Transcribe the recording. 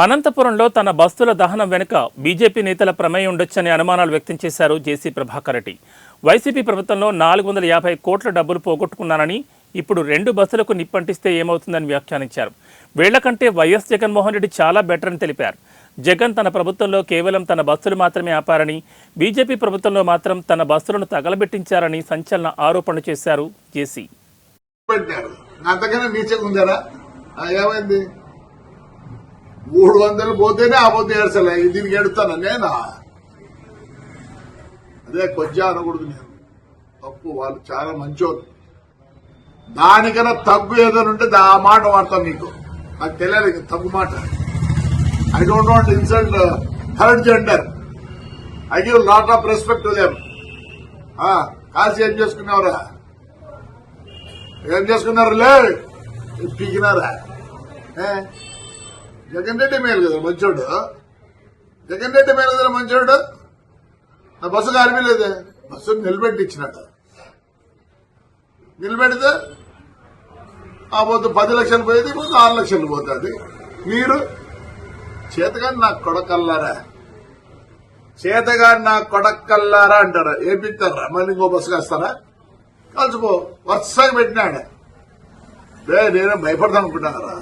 అనంతపురంలో తన బస్తుల దహనం వెనుక బీజేపీ నేతల ప్రమేయం ఉండొచ్చని అనుమానాలు వ్యక్తం చేశారు జేసీ ప్రభాకర్ రెడ్డి. వైసీపీ ప్రభుత్వంలో 450 కోట్ల డబ్బులు పోగొట్టుకున్నానని, ఇప్పుడు 2 బస్సులకు నిప్పంటిస్తే ఏమవుతుందని వ్యాఖ్యానించారు. వీళ్లకంటే వైఎస్ జగన్మోహన్ రెడ్డి చాలా బెటర్ అని తెలిపారు. జగన్ తన ప్రభుత్వంలో కేవలం తన బస్సులు మాత్రమే ఆపారని, బీజేపీ ప్రభుత్వంలో మాత్రం తన బస్సులను తగలబెట్టించారని సంచలన ఆరోపణలు చేశారు జేసీ. ఏమైంది 300 పోతేనే ఆ పొద్దు ఏడ్చలే, దీనికి ఏడుతాను నేనా? అదే కొంచెం అనకూడదు, నేను తప్పు. వాళ్ళు చాలా మంచోళ్ళు. దానికన్నా తగ్గు ఏదైనా ఉంటే ఆ మాట వాడతాను. నీకు నాకు తెలియదు తగ్గు మాట. I don't want insult third gender. I give lot of respect to them. కాసి ఏం చేసుకున్నావురా? ఏం చేసుకున్నారులే? పీకినారా? జగన్ రెడ్డి మేలు కదా మంచోడు. జగన్ రెడ్డి మేలు కదా మంచోడు. నా బస్సు కారిపోలేదే, బస్సు నిలబెట్టి ఇచ్చినట్టు. నిలబెడితే ఆ పొద్దు 10 లక్షలు పోయేది, ఇప్పుడు 6 లక్షలు పోతుంది. మీరు చేతగాని నాకు కొడకల్లారా, చేతగాని నాకు కొడకల్లారా అంటారా? ఏపిస్తారా? మళ్ళీ ఇంకో బస్సు కాస్తారా? కలిసిపో. వరుసగా పెట్టినాడు. నేనే భయపడతాను అనుకుంటున్నారా?